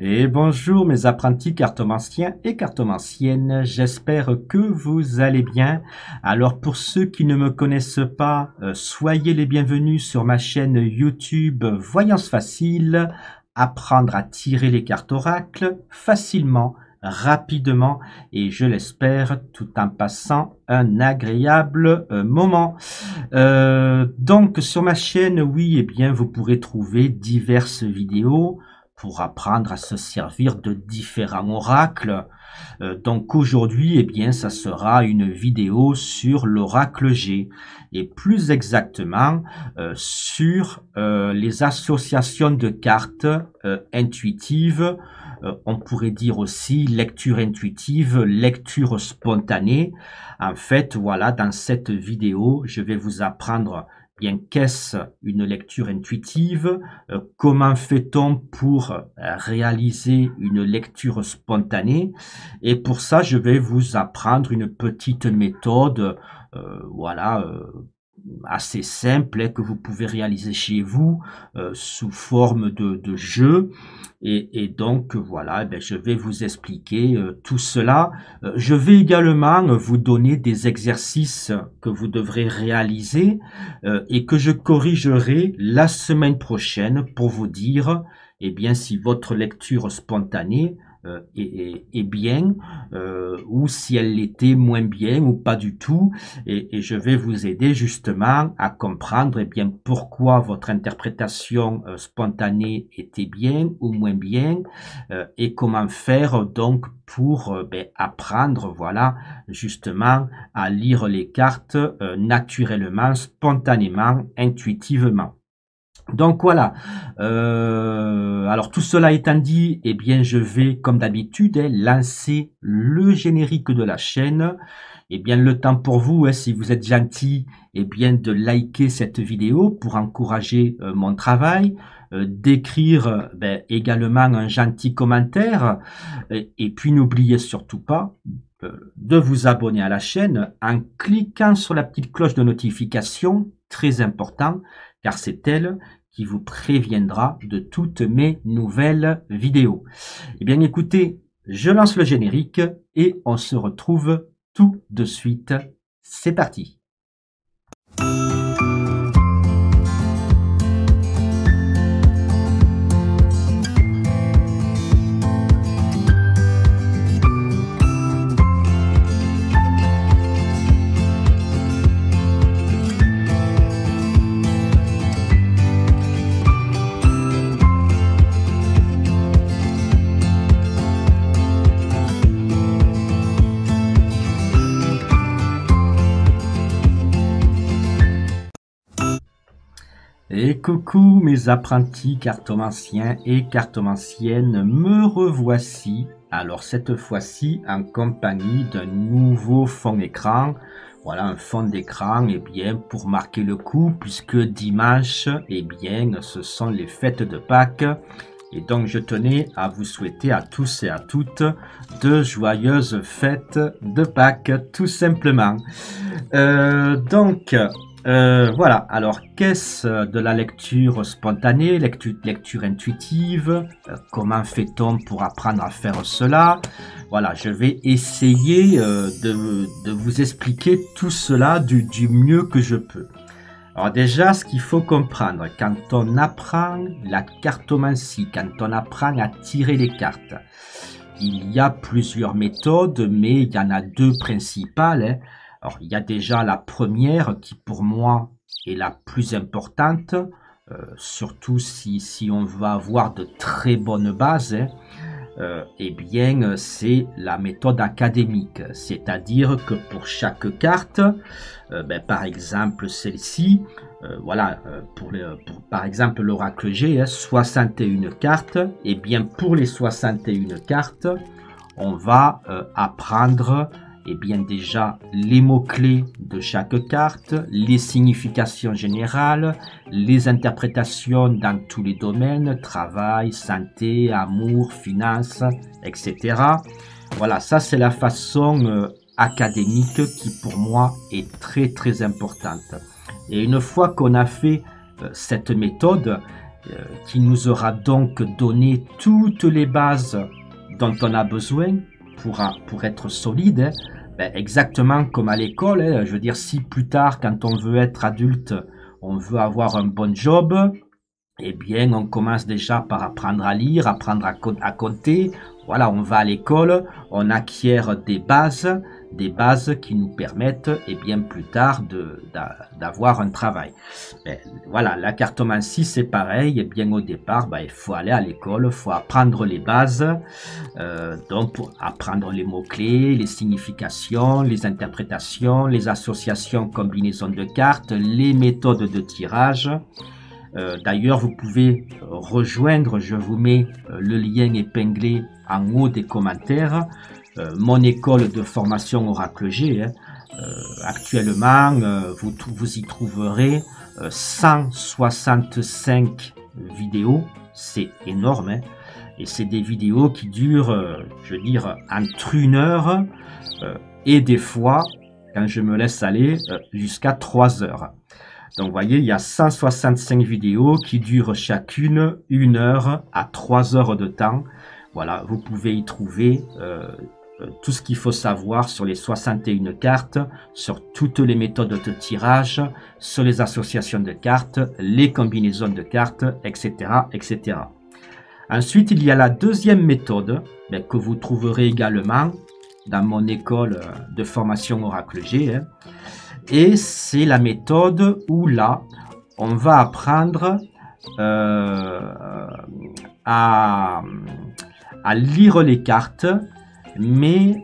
Et bonjour mes apprentis cartomanciens et cartomanciennes, j'espère que vous allez bien. Alors pour ceux qui ne me connaissent pas, soyez les bienvenus sur ma chaîne YouTube Voyance Facile, apprendre à tirer les cartes oracles facilement, rapidement et je l'espère tout en passant un agréable moment. Donc sur ma chaîne, oui, eh bien vous pourrez trouver diverses vidéos pour apprendre à se servir de différents oracles. Donc aujourd'hui, eh bien, ça sera une vidéo sur l'oracle G et plus exactement sur les associations de cartes intuitives. On pourrait dire aussi lecture intuitive, lecture spontanée. En fait, voilà, dans cette vidéo, je vais vous apprendre bien qu'est-ce une lecture intuitive, comment fait-on pour réaliser une lecture spontanée, et pour ça je vais vous apprendre une petite méthode voilà assez simple que vous pouvez réaliser chez vous sous forme de jeu. Et donc voilà, je vais vous expliquer tout cela. Je vais également vous donner des exercices que vous devrez réaliser et que je corrigerai la semaine prochaine pour vous dire eh bien, si votre lecture spontanée est bien ou si elle l'était moins bien ou pas du tout, et je vais vous aider justement à comprendre eh bien, pourquoi votre interprétation spontanée était bien ou moins bien et comment faire donc pour apprendre voilà justement à lire les cartes naturellement, spontanément, intuitivement. Donc voilà, alors tout cela étant dit, eh bien je vais comme d'habitude lancer le générique de la chaîne. Eh bien le temps pour vous, si vous êtes gentil, eh bien de liker cette vidéo pour encourager mon travail, d'écrire également un gentil commentaire, et puis n'oubliez surtout pas de vous abonner à la chaîne en cliquant sur la petite cloche de notification, très important, car c'est elle qui vous préviendra de toutes mes nouvelles vidéos. Eh bien écoutez, je lance le générique et on se retrouve tout de suite. C'est parti. Et coucou mes apprentis cartomanciens et cartomanciennes, me revoici, alors cette fois-ci en compagnie d'un nouveau fond d'écran. Voilà un fond d'écran bien pour marquer le coup puisque dimanche bien ce sont les fêtes de Pâques. Et donc je tenais à vous souhaiter à tous et à toutes de joyeuses fêtes de Pâques tout simplement. Voilà, alors qu'est-ce de la lecture spontanée, lecture intuitive, comment fait-on pour apprendre à faire cela? Voilà, je vais essayer de vous expliquer tout cela du mieux que je peux. Alors déjà, ce qu'il faut comprendre, quand on apprend la cartomancie, quand on apprend à tirer les cartes, il y a plusieurs méthodes, mais il y en a deux principales. Alors, il y a déjà la première qui, pour moi, est la plus importante, surtout si on veut avoir de très bonnes bases. Eh bien, c'est la méthode académique, c'est-à-dire que pour chaque carte, par exemple celle-ci, voilà, par exemple l'oracle G, 61 cartes, et bien pour les 61 cartes, on va apprendre bien déjà les mots-clés de chaque carte, les significations générales, les interprétations dans tous les domaines, travail, santé, amour, finances, etc. Voilà, ça c'est la façon académique qui pour moi est très très importante. Et une fois qu'on a fait cette méthode, qui nous aura donc donné toutes les bases dont on a besoin pour être solide, hein. Ben, exactement comme à l'école, hein. Je veux dire, si plus tard, quand on veut être adulte, on veut avoir un bon job, eh bien, on commence déjà par apprendre à lire, apprendre à compter. Voilà, on va à l'école, on acquiert des bases qui nous permettent, et bien plus tard, d'avoir un travail. Voilà, la cartomancie, c'est pareil. Et bien au départ, il faut aller à l'école, il faut apprendre les bases, donc pour apprendre les mots-clés, les significations, les interprétations, les associations, combinaisons de cartes, les méthodes de tirage. D'ailleurs, vous pouvez rejoindre, je vous mets le lien épinglé en haut des commentaires, mon école de formation Oracle G. Hein. Actuellement, vous y trouverez 165 vidéos, c'est énorme, hein. Et c'est des vidéos qui durent, je veux dire, entre 1 heure et des fois, quand je me laisse aller, jusqu'à 3 heures. Donc, vous voyez, il y a 165 vidéos qui durent chacune 1 heure à 3 heures de temps. Voilà, vous pouvez y trouver tout ce qu'il faut savoir sur les 61 cartes, sur toutes les méthodes de tirage, sur les associations de cartes, les combinaisons de cartes, etc., etc. Ensuite, il y a la deuxième méthode que vous trouverez également dans mon école de formation Oracle G. Hein. Et c'est la méthode où là, on va apprendre à lire les cartes, mais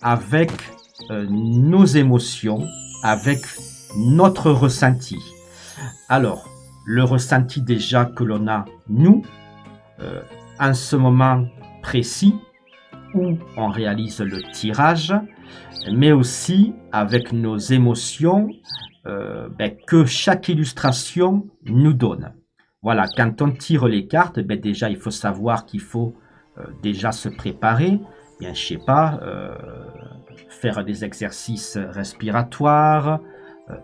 avec nos émotions, avec notre ressenti. Alors, le ressenti déjà que l'on a, nous, en ce moment précis, où on réalise le tirage, mais aussi avec nos émotions que chaque illustration nous donne. Voilà, quand on tire les cartes, déjà il faut savoir qu'il faut déjà se préparer, bien, je sais pas, faire des exercices respiratoires,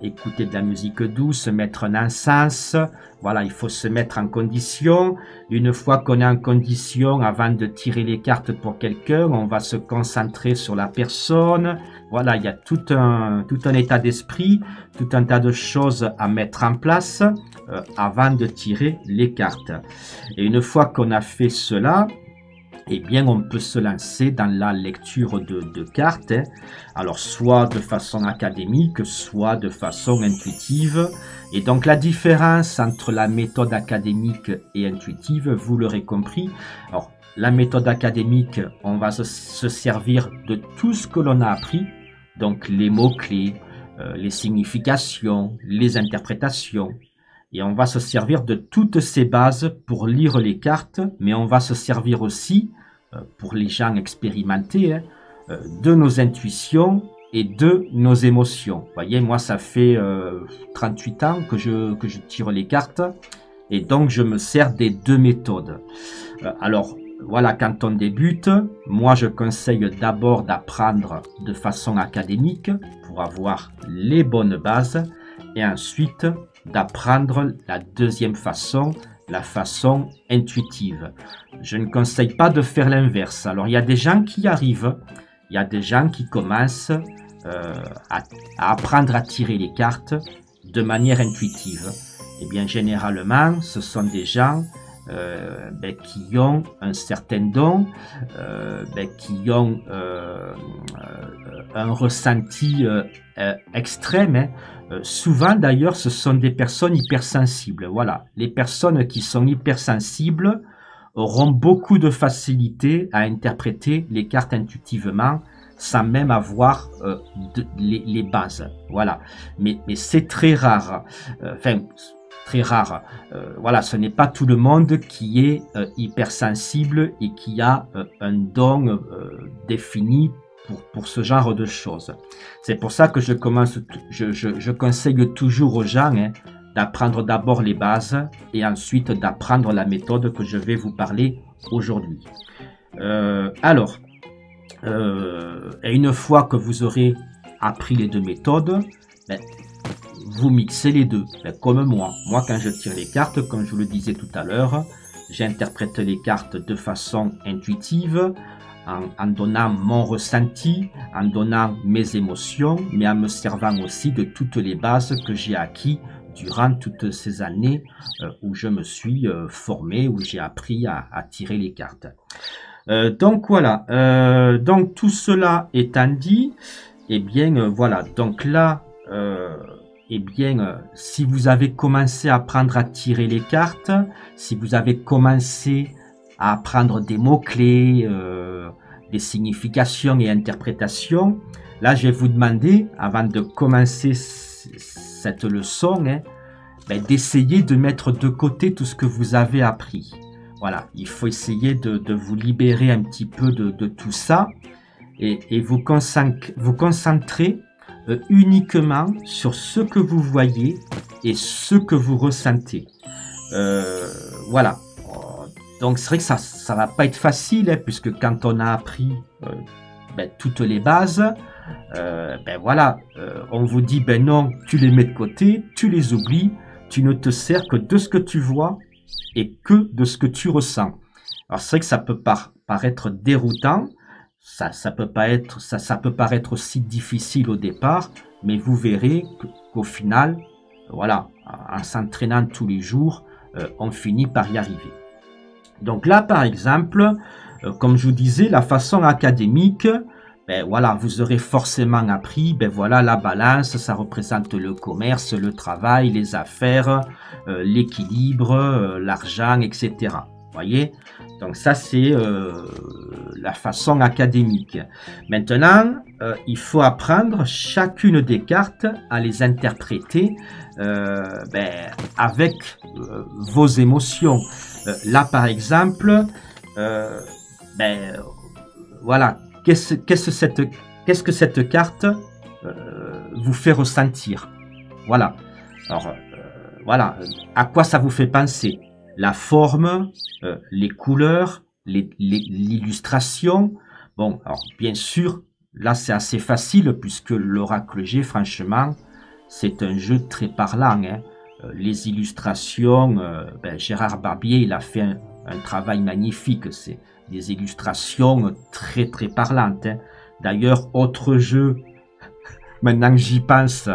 écouter de la musique douce, mettre un encens. Voilà, il faut se mettre en condition. Une fois qu'on est en condition, avant de tirer les cartes pour quelqu'un, on va se concentrer sur la personne. Voilà, il y a tout un état d'esprit, tout un tas de choses à mettre en place avant de tirer les cartes. Et une fois qu'on a fait cela, eh bien, on peut se lancer dans la lecture de cartes, hein. Alors, soit de façon académique, soit de façon intuitive. Et donc, la différence entre la méthode académique et intuitive, vous l'aurez compris. Alors, la méthode académique, on va se servir de tout ce que l'on a appris. Donc, les mots-clés, les significations, les interprétations. Et on va se servir de toutes ces bases pour lire les cartes, mais on va se servir aussi, pour les gens expérimentés, hein, de nos intuitions et de nos émotions. Vous voyez, moi, ça fait 38 ans que je tire les cartes, et donc je me sers des deux méthodes. Alors, voilà, quand on débute, moi, je conseille d'abord d'apprendre de façon académique pour avoir les bonnes bases, et ensuite d'apprendre la deuxième façon, la façon intuitive. Je ne conseille pas de faire l'inverse. Alors, il y a des gens qui y arrivent, il y a des gens qui commencent à apprendre à tirer les cartes de manière intuitive. Eh bien, généralement, ce sont des gens qui ont un certain don, qui ont un ressenti extrême, hein. Souvent d'ailleurs ce sont des personnes hypersensibles. Voilà, les personnes qui sont hypersensibles auront beaucoup de facilité à interpréter les cartes intuitivement sans même avoir les bases. Voilà, mais c'est très rare. Très rare. Voilà, ce n'est pas tout le monde qui est hypersensible et qui a un don défini pour ce genre de choses. C'est pour ça que je conseille toujours aux gens, hein, d'apprendre d'abord les bases et ensuite d'apprendre la méthode que je vais vous parler aujourd'hui. Et une fois que vous aurez appris les deux méthodes, vous mixez les deux, comme moi. Moi, quand je tire les cartes, comme je vous le disais tout à l'heure, j'interprète les cartes de façon intuitive, en donnant mon ressenti, en donnant mes émotions, mais en me servant aussi de toutes les bases que j'ai acquis durant toutes ces années où je me suis formé, où j'ai appris à tirer les cartes. Donc voilà, donc tout cela étant dit, eh bien voilà, donc là, eh bien, si vous avez commencé à apprendre à tirer les cartes, si vous avez commencé à apprendre des mots-clés, des significations et interprétations, là je vais vous demander, avant de commencer cette leçon, d'essayer de mettre de côté tout ce que vous avez appris. Voilà, il faut essayer de vous libérer un petit peu de tout ça et vous concentrer uniquement sur ce que vous voyez et ce que vous ressentez. Voilà. Donc c'est vrai que ça va pas être facile, puisque quand on a appris toutes les bases, voilà, on vous dit non, tu les mets de côté, tu les oublies, tu ne te sers que de ce que tu vois et que de ce que tu ressens. Alors c'est vrai que ça peut paraître déroutant, ça peut paraître aussi difficile au départ, mais vous verrez qu'au final, voilà, en s'entraînant tous les jours, on finit par y arriver. Donc là, par exemple, comme je vous disais, la façon académique, voilà, vous aurez forcément appris, voilà, la balance, ça représente le commerce, le travail, les affaires, l'équilibre, l'argent, etc. Voyez? Donc ça, c'est la façon académique. Maintenant, il faut apprendre chacune des cartes à les interpréter avec vos émotions. Là, par exemple, voilà, qu'est-ce que cette carte vous fait ressentir? Voilà. Alors, voilà, à quoi ça vous fait penser? La forme, les couleurs, l'illustration. Bon, alors bien sûr, là c'est assez facile puisque l'Oracle G, franchement, c'est un jeu très parlant. Les illustrations, Gérard Barbier, il a fait un travail magnifique. C'est des illustrations très très parlantes. D'ailleurs, autre jeu, maintenant que j'y pense,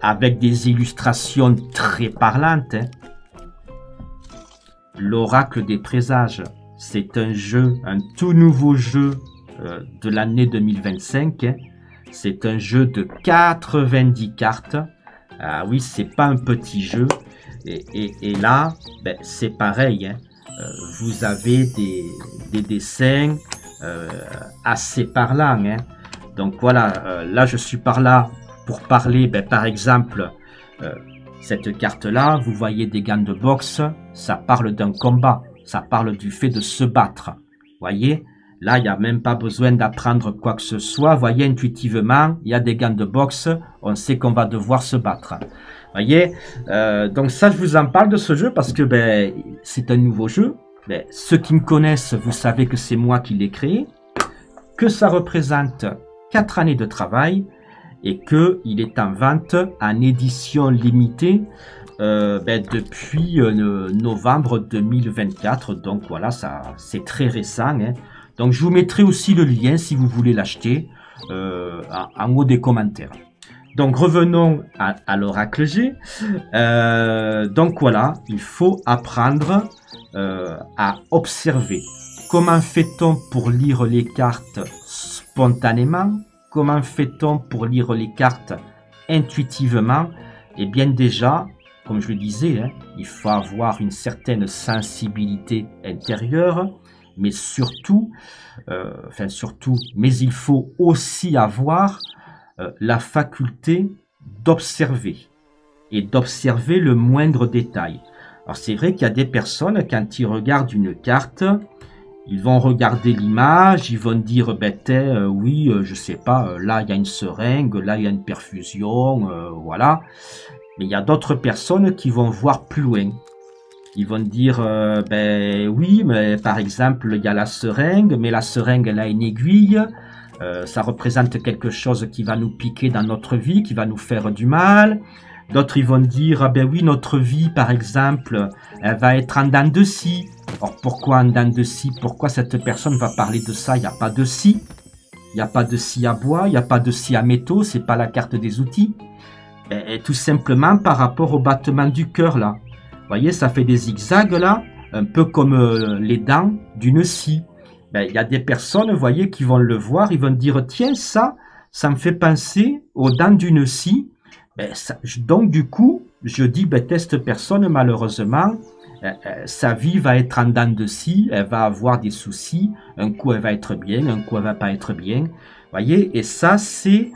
avec des illustrations très parlantes, l'Oracle des Présages, c'est un jeu, un tout nouveau jeu de l'année 2025. C'est un jeu de 90 cartes. Ah oui, c'est pas un petit jeu. Et là, c'est pareil. Vous avez des dessins assez parlants. Donc voilà, là je suis par là pour parler, par exemple, cette carte-là, vous voyez des gants de boxe, ça parle d'un combat, ça parle du fait de se battre. Voyez, là, il n'y a même pas besoin d'apprendre quoi que ce soit. Voyez, intuitivement, il y a des gants de boxe, on sait qu'on va devoir se battre. Voyez, donc ça, je vous en parle de ce jeu parce que c'est un nouveau jeu. Ceux qui me connaissent, vous savez que c'est moi qui l'ai créé, que ça représente 4 années de travail, et qu'il est en vente en édition limitée depuis novembre 2024. Donc voilà, ça c'est très récent. Donc je vous mettrai aussi le lien si vous voulez l'acheter en haut des commentaires. Donc revenons à l'Oracle G. Donc voilà, il faut apprendre à observer. Comment fait-on pour lire les cartes spontanément? Comment fait-on pour lire les cartes intuitivement? Eh bien déjà, comme je le disais, il faut avoir une certaine sensibilité intérieure, mais surtout, mais il faut aussi avoir la faculté d'observer et d'observer le moindre détail. Alors c'est vrai qu'il y a des personnes, quand ils regardent une carte, ils vont regarder l'image, ils vont dire, oui, je sais pas, là il y a une seringue, là il y a une perfusion, voilà. Mais il y a d'autres personnes qui vont voir plus loin. Ils vont dire, oui, mais par exemple, il y a la seringue, mais la seringue, elle a une aiguille, ça représente quelque chose qui va nous piquer dans notre vie, qui va nous faire du mal. D'autres, ils vont dire, ah ben oui, notre vie, par exemple, elle va être en dents de scie. Alors, pourquoi en dents de scie? Pourquoi cette personne va parler de ça? Il n'y a pas de scie. Il n'y a pas de scie à bois, il n'y a pas de scie à métaux, c'est pas la carte des outils. Et tout simplement par rapport au battement du cœur, là. Vous voyez, ça fait des zigzags, là, un peu comme les dents d'une scie. Il y a des personnes, vous voyez, qui vont le voir, ils vont dire, tiens, ça me fait penser aux dents d'une scie. Donc, du coup, je dis, cette personne, malheureusement, sa vie va être en dents de scie, elle va avoir des soucis, un coup elle va être bien, un coup elle va pas être bien. Vous voyez, et ça, c'est,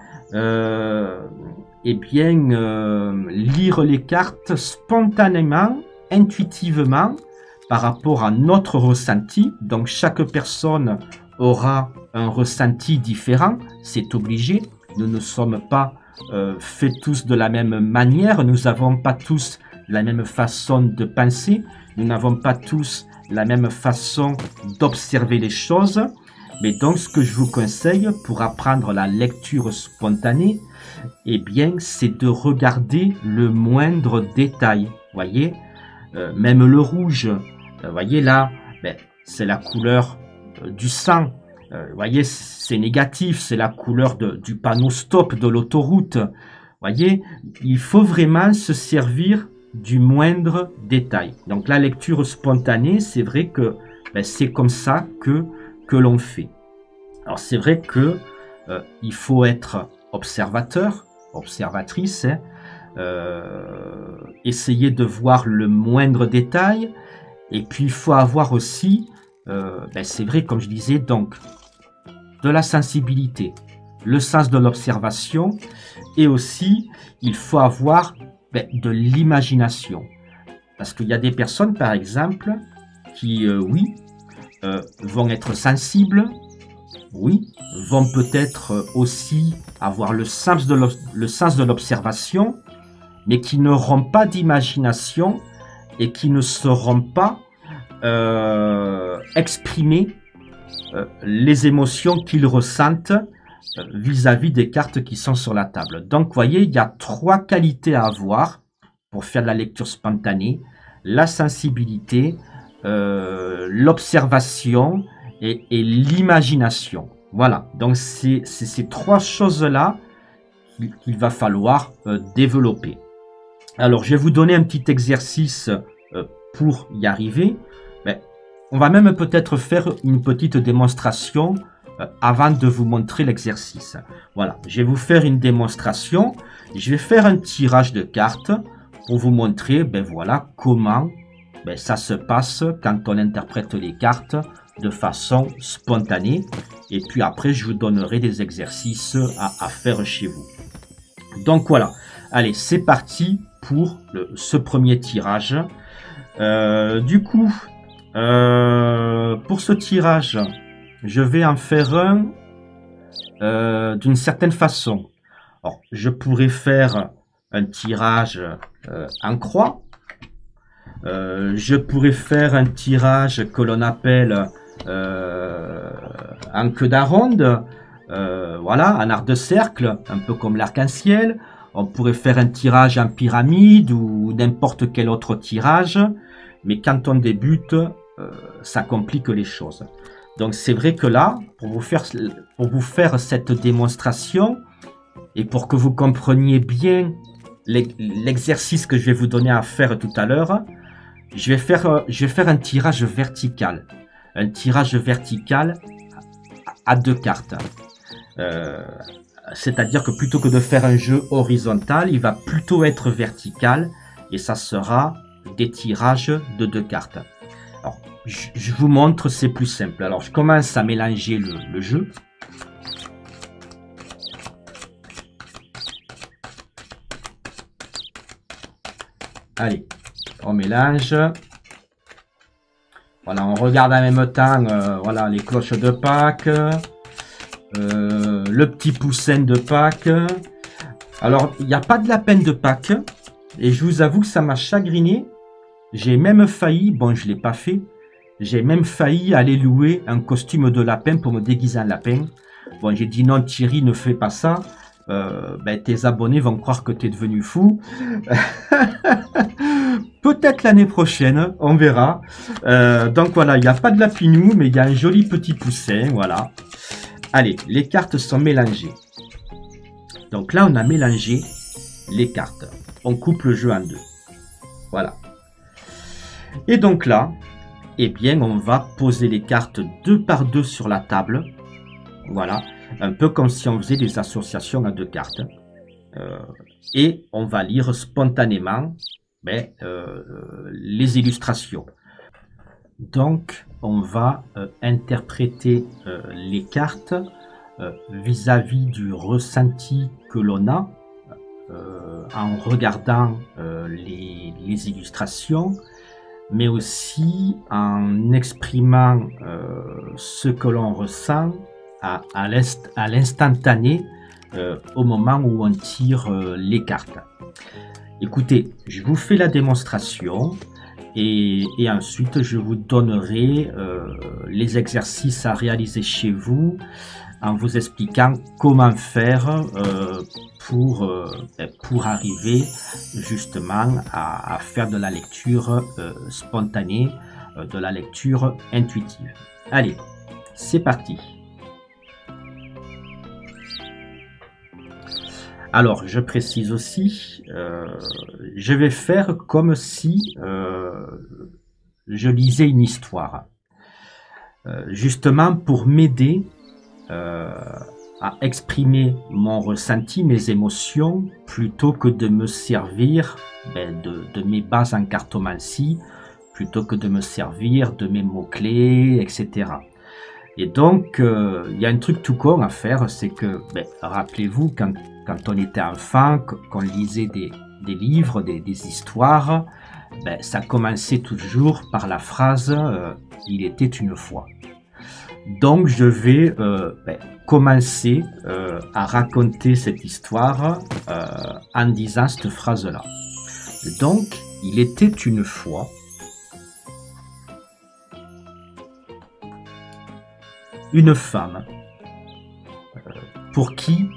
lire les cartes spontanément, intuitivement, par rapport à notre ressenti. Donc, chaque personne aura un ressenti différent, c'est obligé. Nous ne sommes pas faits tous de la même manière, nous n'avons pas tous la même façon de penser, nous n'avons pas tous la même façon d'observer les choses. Mais donc, ce que je vous conseille pour apprendre la lecture spontanée, c'est de regarder le moindre détail. Voyez, même le rouge, voyez là, c'est la couleur du sang. Voyez, c'est négatif, c'est la couleur du panneau stop de l'autoroute. Voyez, il faut vraiment se servir du moindre détail. Donc la lecture spontanée, c'est vrai que c'est comme ça que l'on fait. Alors c'est vrai que il faut être observateur, observatrice, essayer de voir le moindre détail, et puis il faut avoir aussi, c'est vrai comme je disais, donc de la sensibilité, le sens de l'observation, et aussi il faut avoir de l'imagination. Parce qu'il y a des personnes, par exemple, qui, vont être sensibles, vont peut-être aussi avoir le sens de l'observation, mais qui n'auront pas d'imagination et qui ne sauront pas exprimer les émotions qu'ils ressentent vis-à-vis des cartes qui sont sur la table. Donc, vous voyez, il y a 3 qualités à avoir pour faire de la lecture spontanée: la sensibilité, l'observation et l'imagination. Voilà, donc c'est ces 3 choses-là qu'il va falloir développer. Alors, je vais vous donner un petit exercice pour y arriver. On va même peut-être faire une petite démonstration avant de vous montrer l'exercice. Voilà, je vais vous faire une démonstration. Je vais faire un tirage de cartes pour vous montrer voilà, comment ça se passe quand on interprète les cartes de façon spontanée. Et puis après, je vous donnerai des exercices à faire chez vous. Donc voilà, allez, c'est parti pour ce premier tirage. Du coup, pour ce tirage, je vais en faire un d'une certaine façon. Alors, je pourrais faire un tirage en croix. Je pourrais faire un tirage que l'on appelle en queue d'aronde, voilà, en art de cercle, un peu comme l'arc-en-ciel. On pourrait faire un tirage en pyramide ou n'importe quel autre tirage, mais quand on débute, ça complique les choses. Donc c'est vrai que là, pour vous faire cette démonstration et pour que vous compreniez bien l'exercice que je vais vous donner à faire tout à l'heure, je vais faire un tirage vertical. Un tirage vertical à 2 cartes. C'est-à-dire que plutôt que de faire un jeu horizontal, il va plutôt être vertical et ça sera des tirages de 2 cartes. Alors, je vous montre, c'est plus simple. Alors, je commence à mélanger le jeu. Allez, on mélange. Voilà, on regarde en même temps voilà, les cloches de Pâques, le petit poussin de Pâques. Alors, il n'y a pas de lapin de Pâques. Et je vous avoue que ça m'a chagriné. J'ai même failli, bon je ne l'ai pas fait, j'ai même failli aller louer un costume de lapin pour me déguiser en lapin. Bon, j'ai dit non Thierry, ne fais pas ça. ben, tes abonnés vont croire que tu es devenu fou. Peut-être l'année prochaine, on verra. Donc voilà, il n'y a pas de lapinou, mais il y a un joli petit poussin, voilà. Allez, les cartes sont mélangées. Donc là, on a mélangé les cartes. On coupe le jeu en deux. Voilà. Et donc là, eh bien, on va poser les cartes deux par deux sur la table. Voilà. Un peu comme si on faisait des associations à deux cartes. Et on va lire spontanément les illustrations. Donc, on va interpréter les cartes vis-à-vis du ressenti que l'on a en regardant les illustrations, mais aussi en exprimant ce que l'on ressent à l'instantané au moment où on tire les cartes. Écoutez, je vous fais la démonstration et ensuite je vous donnerai les exercices à réaliser chez vous en vous expliquant comment faire pour arriver justement à faire de la lecture spontanée, de la lecture intuitive. Allez, c'est parti. Alors, je précise aussi, je vais faire comme si je lisais une histoire, justement pour m'aider à exprimer mon ressenti, mes émotions, plutôt que de me servir de mes bases en cartomancie, plutôt que de me servir de mes mots-clés, etc. Et donc, il y a un truc tout con à faire, c'est que, rappelez-vous, quand on était enfant, qu'on lisait des livres, des histoires, ça commençait toujours par la phrase « Il était une fois ». Donc, je vais commencer à raconter cette histoire en disant cette phrase-là. Donc, il était une fois une femme pour qui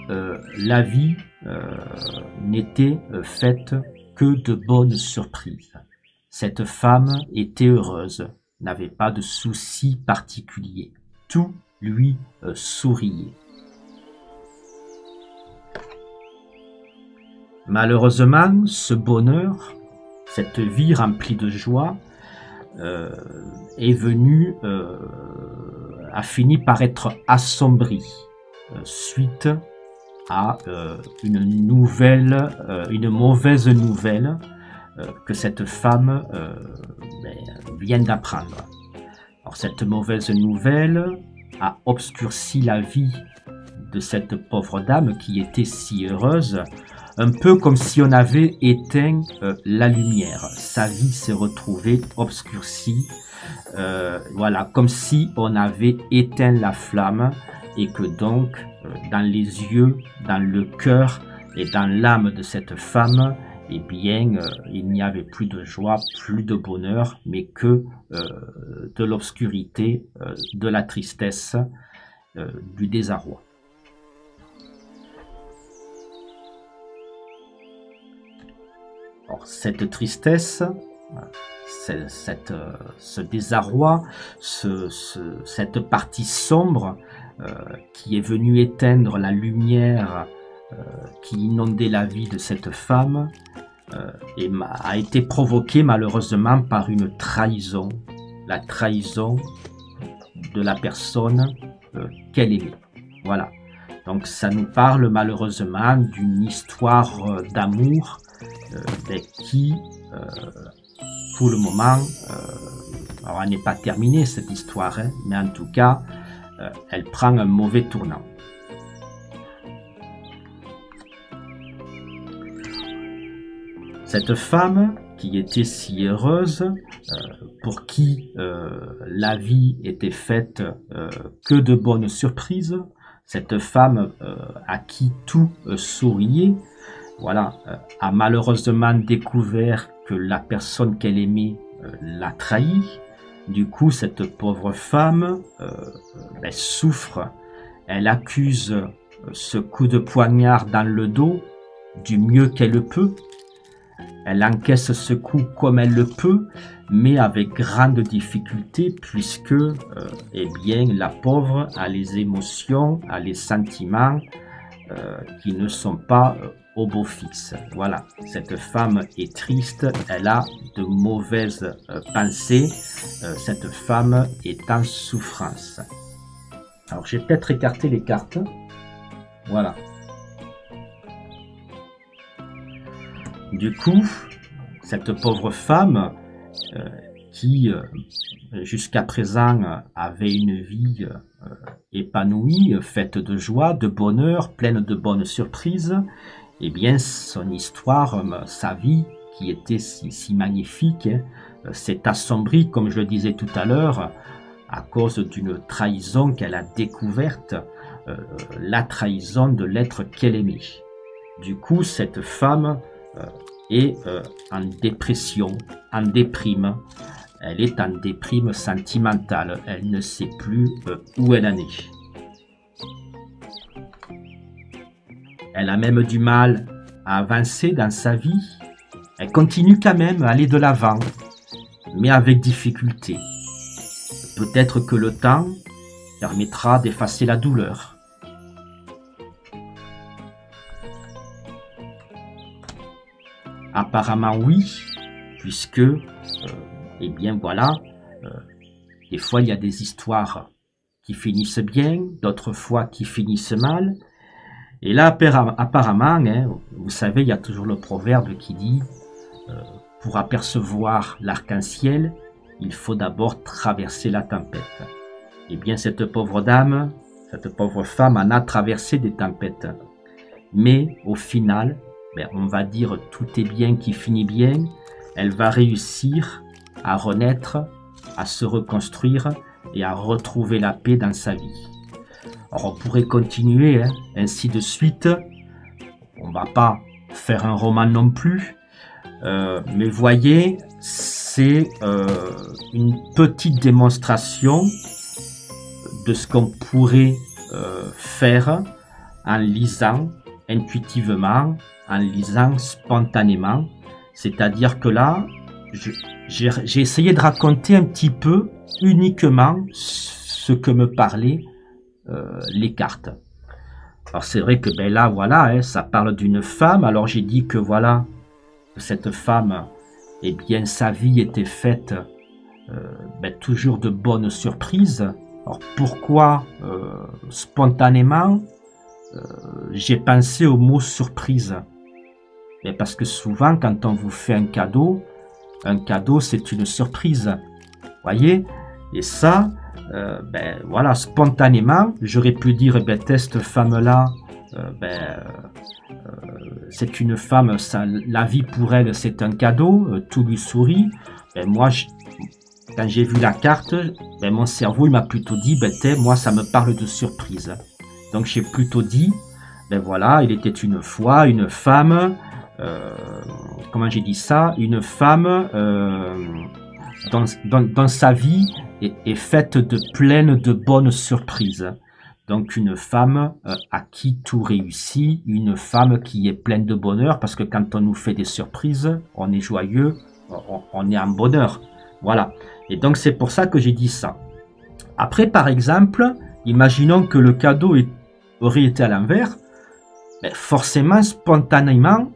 la vie n'était faite que de bonnes surprises. Cette femme était heureuse, n'avait pas de soucis particuliers. Tout lui souriait. Malheureusement, ce bonheur, cette vie remplie de joie, a fini par être assombrie suite à une mauvaise nouvelle que cette femme vient d'apprendre. Alors, cette mauvaise nouvelle a obscurci la vie de cette pauvre dame qui était si heureuse, un peu comme si on avait éteint la lumière. Sa vie s'est retrouvée obscurcie, voilà, comme si on avait éteint la flamme et que donc, dans les yeux, dans le cœur et dans l'âme de cette femme, eh bien, il n'y avait plus de joie, plus de bonheur, mais que de l'obscurité, de la tristesse, du désarroi. Alors, cette tristesse, ce désarroi, cette partie sombre qui est venue éteindre la lumière qui inondait la vie de cette femme a été provoquée malheureusement par une trahison, la trahison de la personne qu'elle aimait. Voilà. Donc ça nous parle malheureusement d'une histoire d'amour qui, pour le moment, alors elle n'est pas terminée cette histoire, hein, mais en tout cas, elle prend un mauvais tournant. Cette femme qui était si heureuse, pour qui la vie était faite que de bonnes surprises, cette femme à qui tout souriait, voilà, a malheureusement découvert que la personne qu'elle aimait l'a trahi. Du coup, cette pauvre femme souffre, elle accuse ce coup de poignard dans le dos du mieux qu'elle peut. Elle encaisse ce coup comme elle le peut, mais avec grande difficulté puisque eh bien, la pauvre a les émotions, a les sentiments qui ne sont pas au beau fixe. Voilà, cette femme est triste, elle a de mauvaises pensées, cette femme est en souffrance. Alors, j'ai peut-être écarté les cartes. Voilà. Du coup, cette pauvre femme qui, jusqu'à présent, avait une vie épanouie, faite de joie, de bonheur, pleine de bonnes surprises, eh bien, son histoire, sa vie, qui était si magnifique, s'est assombrie, comme je le disais tout à l'heure, à cause d'une trahison qu'elle a découverte, la trahison de l'être qu'elle aimait. Du coup, cette femme est en dépression, en déprime. Elle est en déprime sentimentale. Elle ne sait plus où elle en est. Elle a même du mal à avancer dans sa vie. Elle continue quand même à aller de l'avant, mais avec difficulté. Peut-être que le temps permettra d'effacer la douleur. Apparemment oui, puisque, eh bien voilà, des fois il y a des histoires qui finissent bien, d'autres fois qui finissent mal. Et là, apparemment, hein, vous savez, il y a toujours le proverbe qui dit pour apercevoir l'arc-en-ciel, il faut d'abord traverser la tempête. Eh bien, cette pauvre dame, cette pauvre femme en a traversé des tempêtes. Mais au final, ben, on va dire tout est bien qui finit bien. Elle va réussir à renaître, à se reconstruire et à retrouver la paix dans sa vie. Alors on pourrait continuer, hein, ainsi de suite. On va pas faire un roman non plus. Mais voyez, c'est une petite démonstration de ce qu'on pourrait faire en lisant intuitivement, en lisant spontanément. C'est-à-dire que là, j'ai essayé de raconter un petit peu uniquement ce que me parlaient les cartes. Alors c'est vrai que ben là, voilà, hein, ça parle d'une femme. Alors j'ai dit que voilà, cette femme, eh bien, sa vie était faite toujours de bonnes surprises. Alors pourquoi spontanément j'ai pensé au mot surprise? Parce que souvent, quand on vous fait un cadeau c'est une surprise. Voyez? Et ça, voilà, spontanément, j'aurais pu dire, cette femme-là, c'est une femme, ça, la vie pour elle, c'est un cadeau, tout lui sourit. Moi, quand j'ai vu la carte, mon cerveau, il m'a plutôt dit, moi, ça me parle de surprise. Donc, j'ai plutôt dit, voilà, il était une fois une femme, comment j'ai dit ça, une femme dans sa vie est faite de pleine de bonnes surprises. Donc une femme à qui tout réussit, une femme qui est pleine de bonheur, parce que quand on nous fait des surprises, on est joyeux, on est en bonheur. Voilà. Et donc c'est pour ça que j'ai dit ça. Après, par exemple, imaginons que le cadeau aurait été à l'envers, forcément, spontanément,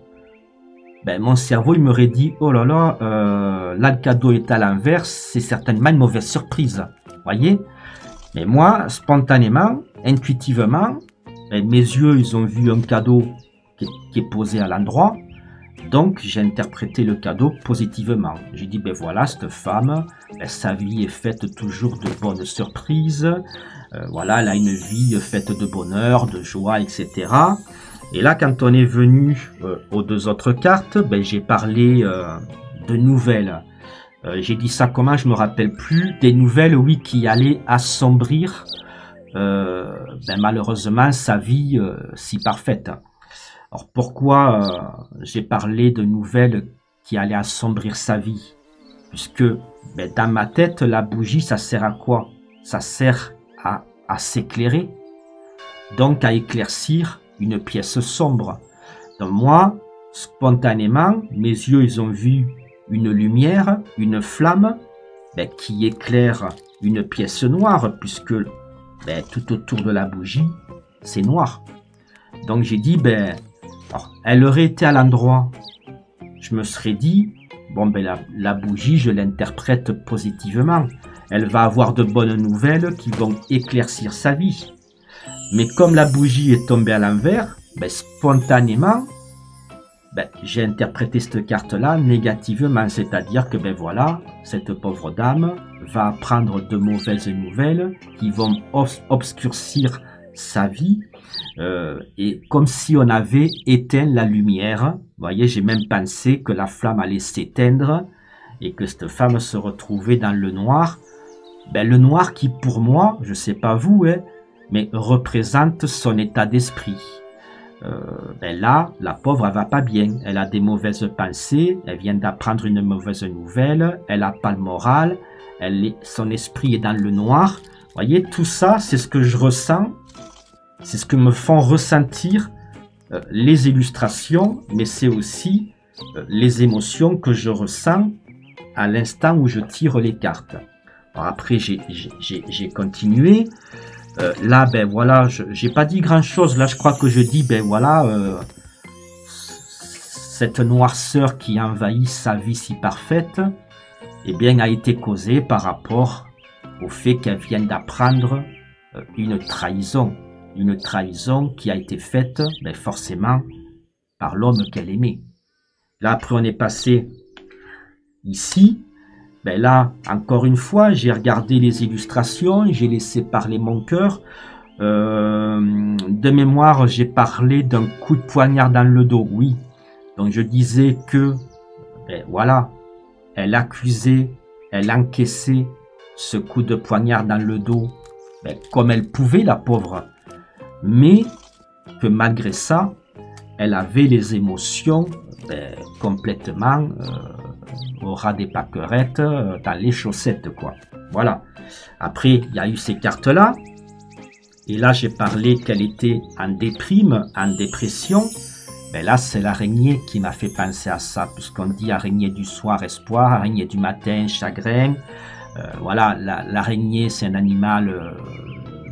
mon cerveau il m'aurait dit, oh là là, là le cadeau est à l'envers, c'est certainement une mauvaise surprise. Voyez? Mais moi, spontanément, intuitivement, mes yeux, ils ont vu un cadeau qui est posé à l'endroit. Donc, j'ai interprété le cadeau positivement. J'ai dit, voilà, cette femme, sa vie est faite toujours de bonnes surprises. Voilà, elle a une vie faite de bonheur, de joie, etc. Et là, quand on est venu aux deux autres cartes, j'ai parlé de nouvelles. J'ai dit ça comment, je me rappelle plus. Des nouvelles, oui, qui allaient assombrir malheureusement sa vie si parfaite. Alors pourquoi j'ai parlé de nouvelles qui allaient assombrir sa vie? Puisque dans ma tête, la bougie, ça sert à quoi? Ça sert à s'éclairer. donc à éclaircir une pièce sombre. Donc moi, spontanément, mes yeux, ils ont vu une lumière, une flamme, qui éclaire une pièce noire, puisque tout autour de la bougie, c'est noir. Donc j'ai dit, alors, elle aurait été à l'endroit, je me serais dit, bon, la bougie, je l'interprète positivement. Elle va avoir de bonnes nouvelles qui vont éclaircir sa vie. Mais comme la bougie est tombée à l'envers, spontanément, j'ai interprété cette carte-là négativement, c'est-à-dire que voilà, cette pauvre dame va apprendre de mauvaises nouvelles qui vont obscurcir sa vie, et comme si on avait éteint la lumière. Vous voyez, j'ai même pensé que la flamme allait s'éteindre et que cette femme se retrouvait dans le noir. Le noir qui, pour moi, je sais pas vous, mais représente son état d'esprit. Là, la pauvre, elle va pas bien. Elle a des mauvaises pensées, elle vient d'apprendre une mauvaise nouvelle, elle a pas le moral, son esprit est dans le noir. Vous voyez, tout ça, c'est ce que je ressens, c'est ce que me font ressentir les illustrations, mais c'est aussi les émotions que je ressens à l'instant où je tire les cartes. Alors après, j'ai continué. Là, voilà, j'ai pas dit grand chose. Là, je crois que je dis, voilà, cette noirceur qui envahit sa vie si parfaite, a été causée par rapport au fait qu'elle vienne d'apprendre une trahison qui a été faite, forcément, par l'homme qu'elle aimait. Là, après, on est passé ici. Là, encore une fois, j'ai regardé les illustrations, j'ai laissé parler mon cœur. De mémoire, j'ai parlé d'un coup de poignard dans le dos, oui. Donc je disais que, voilà, elle accusait, elle encaissait ce coup de poignard dans le dos, comme elle pouvait, la pauvre. Mais que malgré ça, elle avait les émotions complètement au ras des pâquerettes, dans les chaussettes, quoi. Voilà. Après, il y a eu ces cartes-là. Et là, j'ai parlé qu'elle était en déprime, en dépression. Là, c'est l'araignée qui m'a fait penser à ça, puisqu'on dit araignée du soir, espoir, araignée du matin, chagrin. Voilà, l'araignée, c'est un animal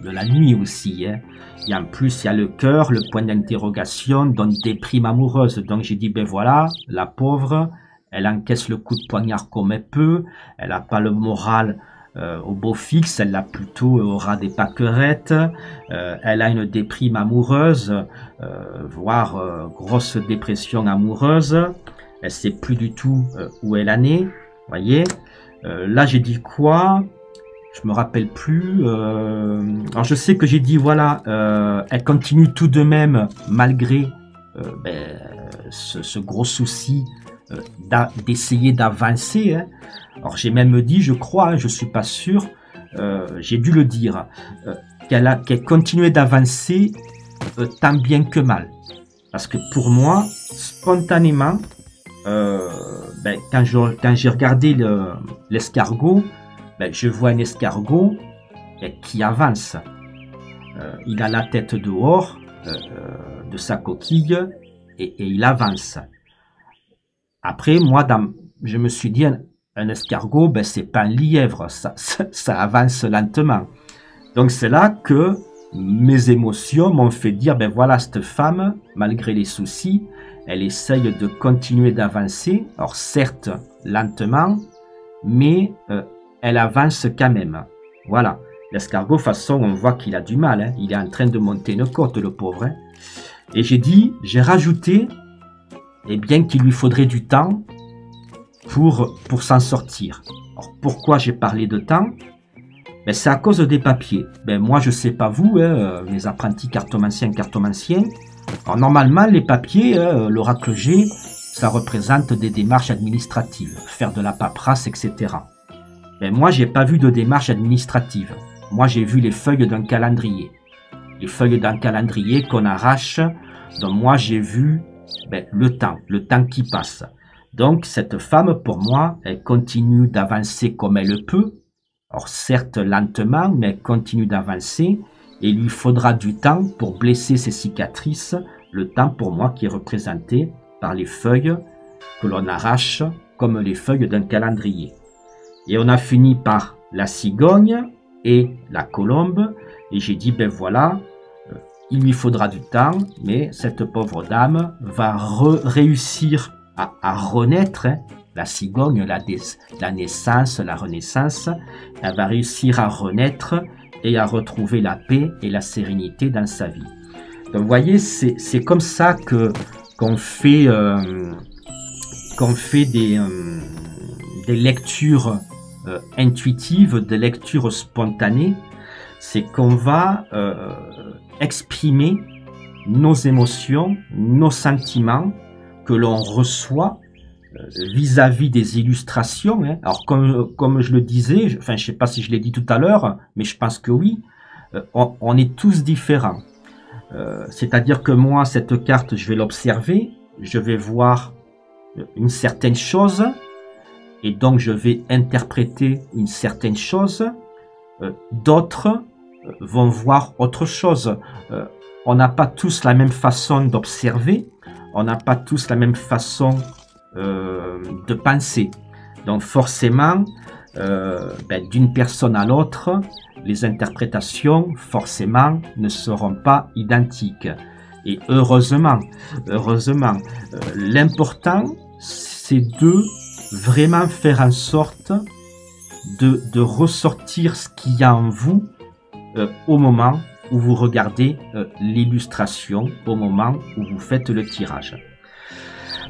de la nuit aussi, hein. Et en plus, il y a le cœur, le point d'interrogation, donc déprime amoureuse. Donc j'ai dit, voilà, la pauvre, elle encaisse le coup de poignard comme elle peut, elle n'a pas le moral au beau fixe, elle l'a plutôt au ras des pâquerettes, elle a une déprime amoureuse, voire grosse dépression amoureuse, elle sait plus du tout où elle en est, voyez. Là j'ai dit quoi? Je me rappelle plus. Alors je sais que j'ai dit voilà, elle continue tout de même malgré ce gros souci d'essayer d'avancer. Hein. Alors j'ai même dit, je crois, hein, je suis pas sûr, j'ai dû le dire, qu'elle continuait d'avancer tant bien que mal. Parce que pour moi, spontanément, quand j'ai regardé l'escargot, je vois un escargot qui avance. Il a la tête dehors de sa coquille et il avance. Après, moi, je me suis dit, un escargot, c'est pas un lièvre, ça avance lentement. Donc c'est là que mes émotions m'ont fait dire, voilà, cette femme, malgré les soucis, elle essaye de continuer d'avancer. Alors certes, lentement, mais elle avance quand même. Voilà. L'escargot, de toute façon, on voit qu'il a du mal. Hein. Il est en train de monter une côte, le pauvre. Hein. Et j'ai rajouté, qu'il lui faudrait du temps pour s'en sortir. Alors, pourquoi j'ai parlé de temps? C'est à cause des papiers. Moi, je sais pas vous, hein, les apprentis cartomanciens. Alors, normalement, les papiers, l'oracle G, ça représente des démarches administratives, faire de la paperasse, etc. Moi, j'ai pas vu de démarche administrative. Moi, j'ai vu les feuilles d'un calendrier. Les feuilles d'un calendrier qu'on arrache. Donc, moi, j'ai vu le temps qui passe. Donc, cette femme, pour moi, elle continue d'avancer comme elle peut. Alors, certes, lentement, mais elle continue d'avancer. et il lui faudra du temps pour blesser ses cicatrices, le temps pour moi qui est représenté par les feuilles que l'on arrache comme les feuilles d'un calendrier. Et on a fini par la cigogne et la colombe, et j'ai dit, ben voilà, il lui faudra du temps, mais cette pauvre dame va réussir à renaître, hein, la cigogne, la naissance, la renaissance, elle va réussir à renaître et à retrouver la paix et la sérénité dans sa vie. Donc vous voyez, c'est comme ça qu'on fait des lectures intuitives, des lectures spontanées. C'est qu'on va exprimer nos émotions, nos sentiments que l'on reçoit vis-à-vis des illustrations. Hein. Alors comme je le disais, enfin je sais pas si je l'ai dit tout à l'heure, mais je pense que oui, on est tous différents. C'est-à-dire que moi, cette carte, je vais l'observer, je vais voir une certaine chose, et donc je vais interpréter une certaine chose. D'autres vont voir autre chose. On n'a pas tous la même façon d'observer, on n'a pas tous la même façon de penser. Donc forcément, d'une personne à l'autre, les interprétations forcément ne seront pas identiques. Et heureusement, l'important c'est de vraiment faire en sorte de ressortir ce qu'il y a en vous au moment où vous regardez l'illustration, au moment où vous faites le tirage.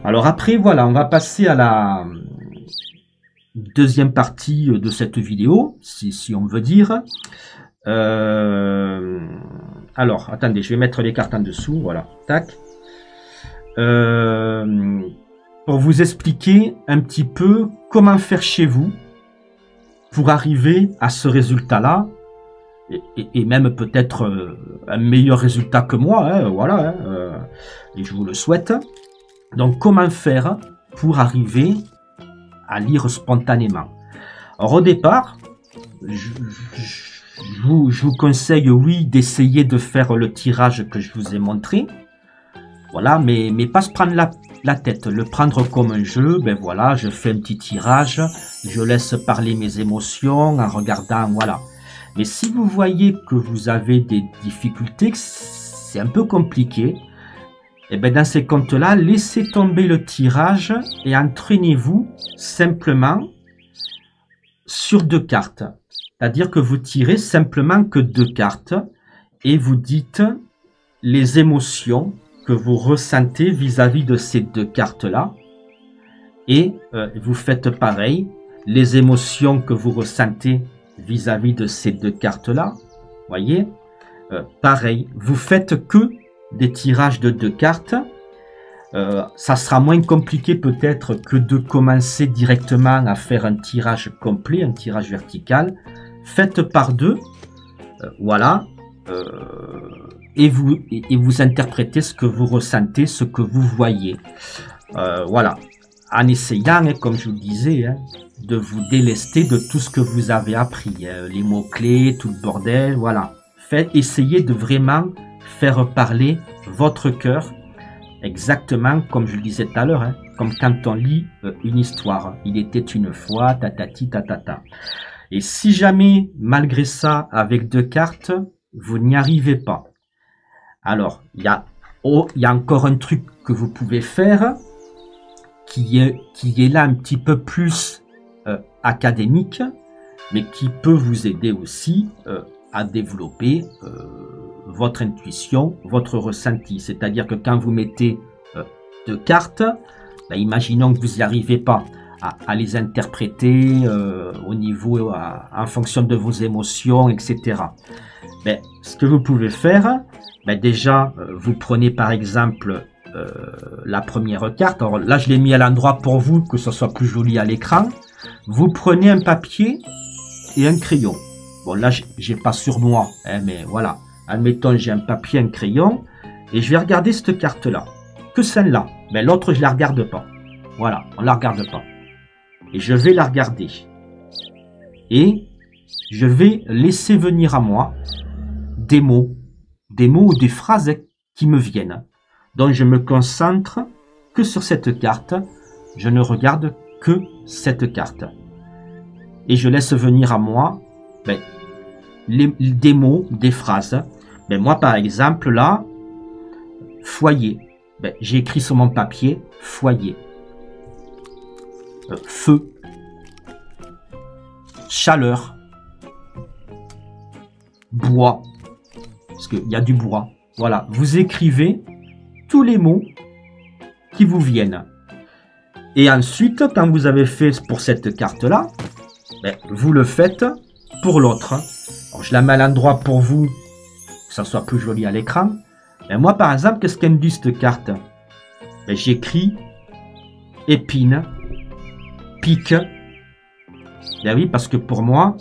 Alors après, voilà, on va passer à la deuxième partie de cette vidéo, si on veut dire. Alors, attendez, je vais mettre les cartes en dessous, voilà, tac. Pour vous expliquer un petit peu comment faire chez vous pour arriver à ce résultat-là, et même peut-être un meilleur résultat que moi, hein, voilà, et je vous le souhaite. Donc, comment faire pour arriver à lire spontanément? Alors, au départ, je vous conseille, oui, d'essayer de faire le tirage que je vous ai montré, voilà, mais pas se prendre la tête, le prendre comme un jeu. Ben voilà, je fais un petit tirage, je laisse parler mes émotions en regardant, voilà. Mais si vous voyez que vous avez des difficultés, que c'est un peu compliqué, et ben dans ces comptes-là, laissez tomber le tirage et entraînez-vous simplement sur 2 cartes. C'est-à-dire que vous tirez simplement que 2 cartes et vous dites les émotions que vous ressentez vis-à-vis de ces 2 cartes-là. Et vous faites pareil, les émotions que vous ressentez vis-à-vis de ces 2 cartes-là. Voyez, pareil, vous faites que des tirages de 2 cartes. Ça sera moins compliqué peut-être que de commencer directement à faire un tirage complet, un tirage vertical. Faites par 2, voilà, et vous interprétez ce que vous ressentez, ce que vous voyez. Voilà, en essayant, hein, comme je vous le disais, hein, de vous délester de tout ce que vous avez appris, les mots-clés, tout le bordel, voilà. Essayez de vraiment faire parler votre cœur, exactement comme je le disais tout à l'heure, hein, comme quand on lit une histoire. Il était une fois, tatati, tatata. Et si jamais, malgré ça, avec 2 cartes, vous n'y arrivez pas, alors, il y a encore un truc que vous pouvez faire, qui est là un petit peu plus académique, mais qui peut vous aider aussi à développer votre intuition, votre ressenti. C'est-à-dire que quand vous mettez 2 cartes, ben, imaginons que vous n'y arrivez pas à les interpréter au niveau, en fonction de vos émotions, etc. Ben, ce que vous pouvez faire, ben déjà, vous prenez par exemple la première carte. Alors là, je l'ai mis à l'endroit pour vous, que ce soit plus joli à l'écran. Vous prenez un papier et un crayon. Bon, là, j'ai pas sur moi, hein, mais voilà. Admettons, j'ai un papier, un crayon, et je vais regarder cette carte-là. Que celle-là. Mais l'autre, je la regarde pas. Voilà, on la regarde pas. Et je vais la regarder. Et je vais laisser venir à moi des mots ou des phrases qui me viennent. Donc je me concentre que sur cette carte, je ne regarde que cette carte. Et je laisse venir à moi des mots, des phrases. Moi par exemple là, foyer. J'ai écrit sur mon papier foyer. Feu. Chaleur. Bois. Parce qu'il y a du bois. Voilà, vous écrivez tous les mots qui vous viennent. Et ensuite, quand vous avez fait pour cette carte-là, vous le faites pour l'autre. Je la mets à l'endroit pour vous, que ça soit plus joli à l'écran. Moi, par exemple, qu'est-ce qu'elle me dit cette carte? J'écris épine, pique. Oui, parce que pour moi,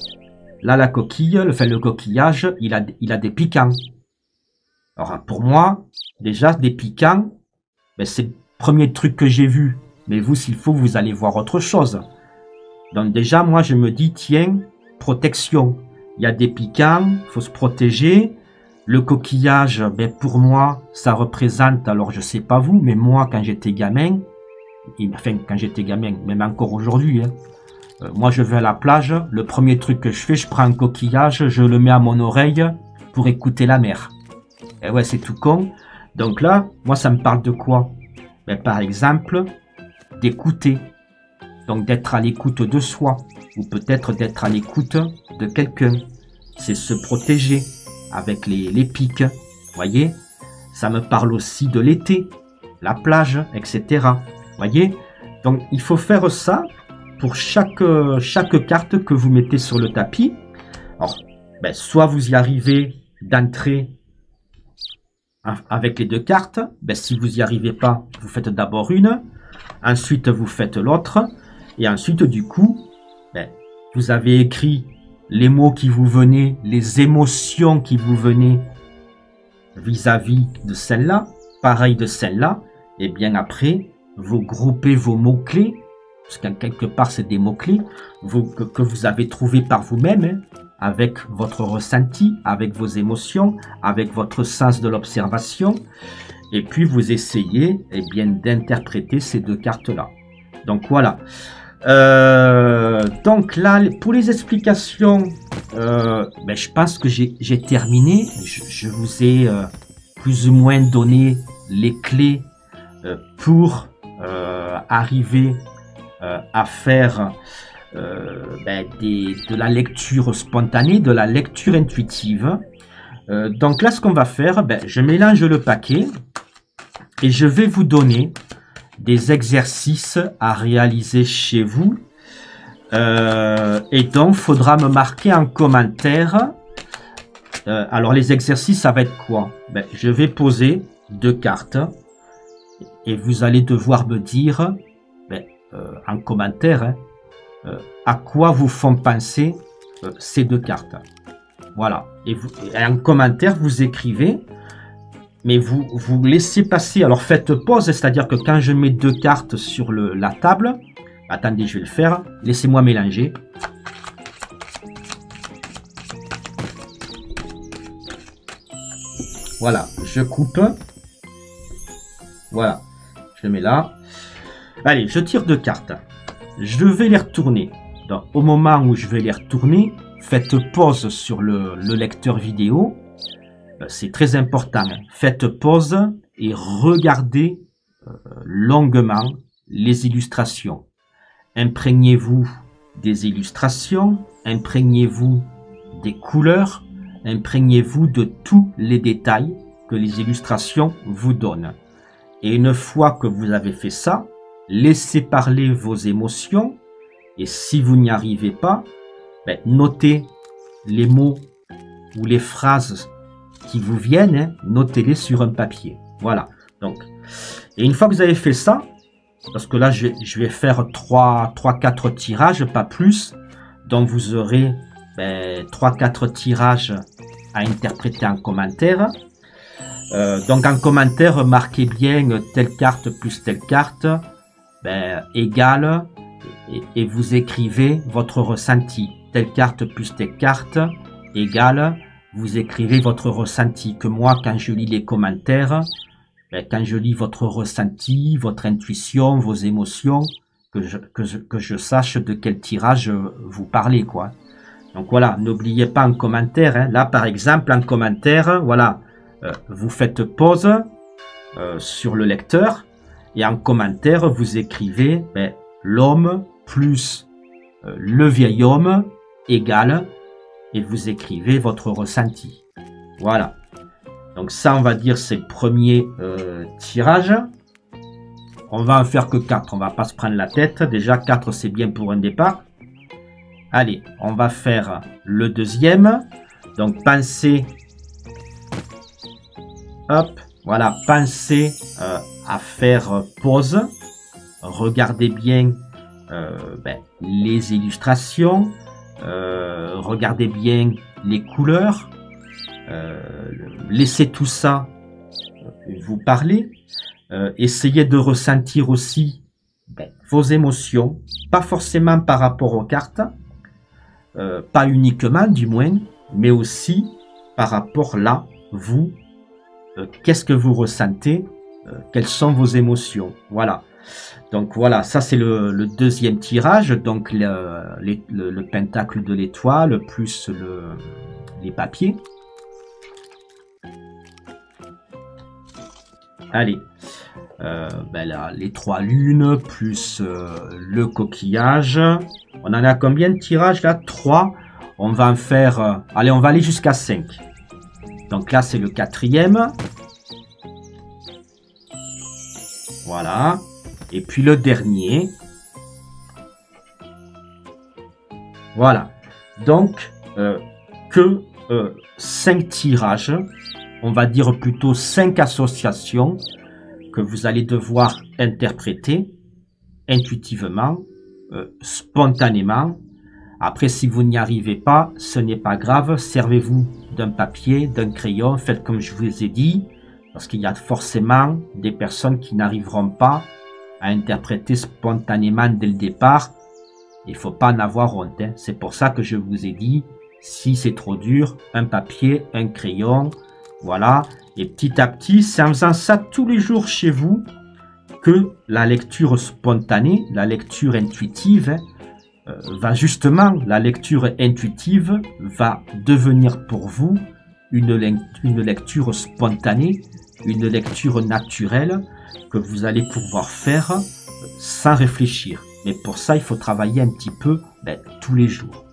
là, la coquille, le coquillage, il a des piquants. Alors, pour moi, déjà, des piquants, c'est le premier truc que j'ai vu. Mais vous, s'il faut, vous allez voir autre chose. Donc déjà, moi, je me dis, tiens, protection. Il y a des piquants, il faut se protéger. Le coquillage, pour moi, ça représente, alors je sais pas vous, mais moi, quand j'étais gamin, même encore aujourd'hui, moi, je vais à la plage, le premier truc que je fais, je prends un coquillage, je le mets à mon oreille pour écouter la mer. Et ouais, c'est tout con. Donc là, moi, ça me parle de quoi? Par exemple, d'écouter. Donc d'être à l'écoute de soi. Ou peut-être d'être à l'écoute de quelqu'un. C'est se protéger avec les pics. Voyez? Ça me parle aussi de l'été, la plage, etc. Voyez? Donc il faut faire ça pour chaque carte que vous mettez sur le tapis. Alors, soit vous y arrivez d'entrer avec les deux cartes. Si vous n'y arrivez pas, vous faites d'abord une. Ensuite, vous faites l'autre. Et ensuite, du coup, vous avez écrit les mots qui vous venaient, les émotions qui vous venaient vis-à-vis de celle-là, pareil de celle-là. Et bien après, vous groupez vos mots-clés, parce que quelque part, c'est des mots-clés que vous avez trouvés par vous-même, avec votre ressenti, avec vos émotions, avec votre sens de l'observation. Et puis, vous essayez d'interpréter ces deux cartes-là. Donc, voilà. Donc là, pour les explications, je pense que j'ai terminé. Je vous ai plus ou moins donné les clés pour arriver à faire de la lecture spontanée, de la lecture intuitive. Donc là, ce qu'on va faire, je mélange le paquet et je vais vous donner des exercices à réaliser chez vous. Et donc, il faudra me marquer en commentaire. Alors, les exercices, ça va être quoi? Je vais poser deux cartes et vous allez devoir me dire en commentaire à quoi vous font penser ces deux cartes. Voilà. Et en commentaire, vous écrivez. Mais vous laissez passer, alors faites pause, c'est-à-dire que quand je mets deux cartes sur la table, attendez, je vais le faire, laissez-moi mélanger. Voilà, je coupe. Voilà, je le mets là. Allez, je tire deux cartes. Je vais les retourner. Donc, au moment où je vais les retourner, faites pause sur le lecteur vidéo. C'est très important. Faites pause et regardez longuement les illustrations. Imprégnez-vous des illustrations, imprégnez-vous des couleurs, imprégnez-vous de tous les détails que les illustrations vous donnent. Et une fois que vous avez fait ça, laissez parler vos émotions. Et si vous n'y arrivez pas, notez les mots ou les phrases qui vous viennent, notez-les sur un papier. Voilà. Donc, et une fois que vous avez fait ça, parce que là, je vais faire 3-4 tirages, pas plus. Donc, vous aurez 3-4 tirages à interpréter en commentaire. Donc, en commentaire, marquez bien telle carte plus telle carte égale et vous écrivez votre ressenti. Telle carte plus telle carte égale vous écrivez votre ressenti. Que moi, quand je lis les commentaires, quand je lis votre ressenti, votre intuition, vos émotions, que je sache de quel tirage vous parlez, quoi. Donc voilà, n'oubliez pas en commentaire, hein. Là, par exemple, en commentaire, voilà, vous faites pause sur le lecteur et en commentaire, vous écrivez l'homme plus le vieil homme égale et vous écrivez votre ressenti. Voilà. Donc ça, on va dire, c'est le premier tirage. On va en faire que 4, on va pas se prendre la tête. Déjà, 4, c'est bien pour un départ. Allez, on va faire le deuxième. Donc, pensez... Hop, voilà, pensez à faire pause. Regardez bien les illustrations. Regardez bien les couleurs. Laissez tout ça vous parler. Essayez de ressentir aussi vos émotions, pas forcément par rapport aux cartes, pas uniquement du moins, mais aussi par rapport là, vous, qu'est-ce que vous ressentez, quelles sont vos émotions, voilà. Donc voilà, ça c'est le deuxième tirage, donc le pentacle de l'étoile plus les papiers. Allez, là, les 3 lunes plus le coquillage. On en a combien de tirages là? 3. On va en faire... allez, on va aller jusqu'à 5. Donc là, c'est le 4e. Voilà. Et puis le dernier. Voilà. Donc, 5 tirages. On va dire plutôt 5 associations que vous allez devoir interpréter intuitivement, spontanément. Après, si vous n'y arrivez pas, ce n'est pas grave. Servez-vous d'un papier, d'un crayon. Faites comme je vous ai dit, parce qu'il y a forcément des personnes qui n'arriveront pas à interpréter spontanément dès le départ. Il ne faut pas en avoir honte, hein. C'est pour ça que je vous ai dit, si c'est trop dur, un papier, un crayon, voilà. Et petit à petit, c'est en faisant ça tous les jours chez vous que la lecture spontanée, la lecture intuitive, la lecture intuitive va devenir pour vous une lecture spontanée, une lecture naturelle que vous allez pouvoir faire sans réfléchir. Mais pour ça, il faut travailler un petit peu tous les jours.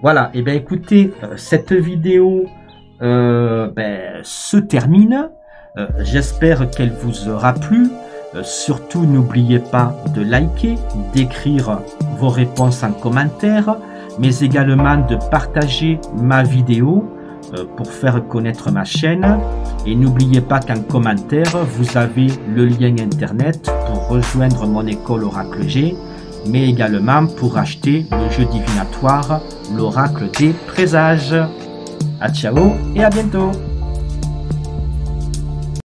Voilà, et bien écoutez, cette vidéo se termine. J'espère qu'elle vous aura plu. Surtout, n'oubliez pas de liker, d'écrire vos réponses en commentaire, mais également de partager ma vidéo pour faire connaître ma chaîne. Et n'oubliez pas qu'en commentaire, vous avez le lien internet pour rejoindre mon école Oracle G, mais également pour acheter le jeu divinatoire, l'Oracle des Présages. À ciao et à bientôt!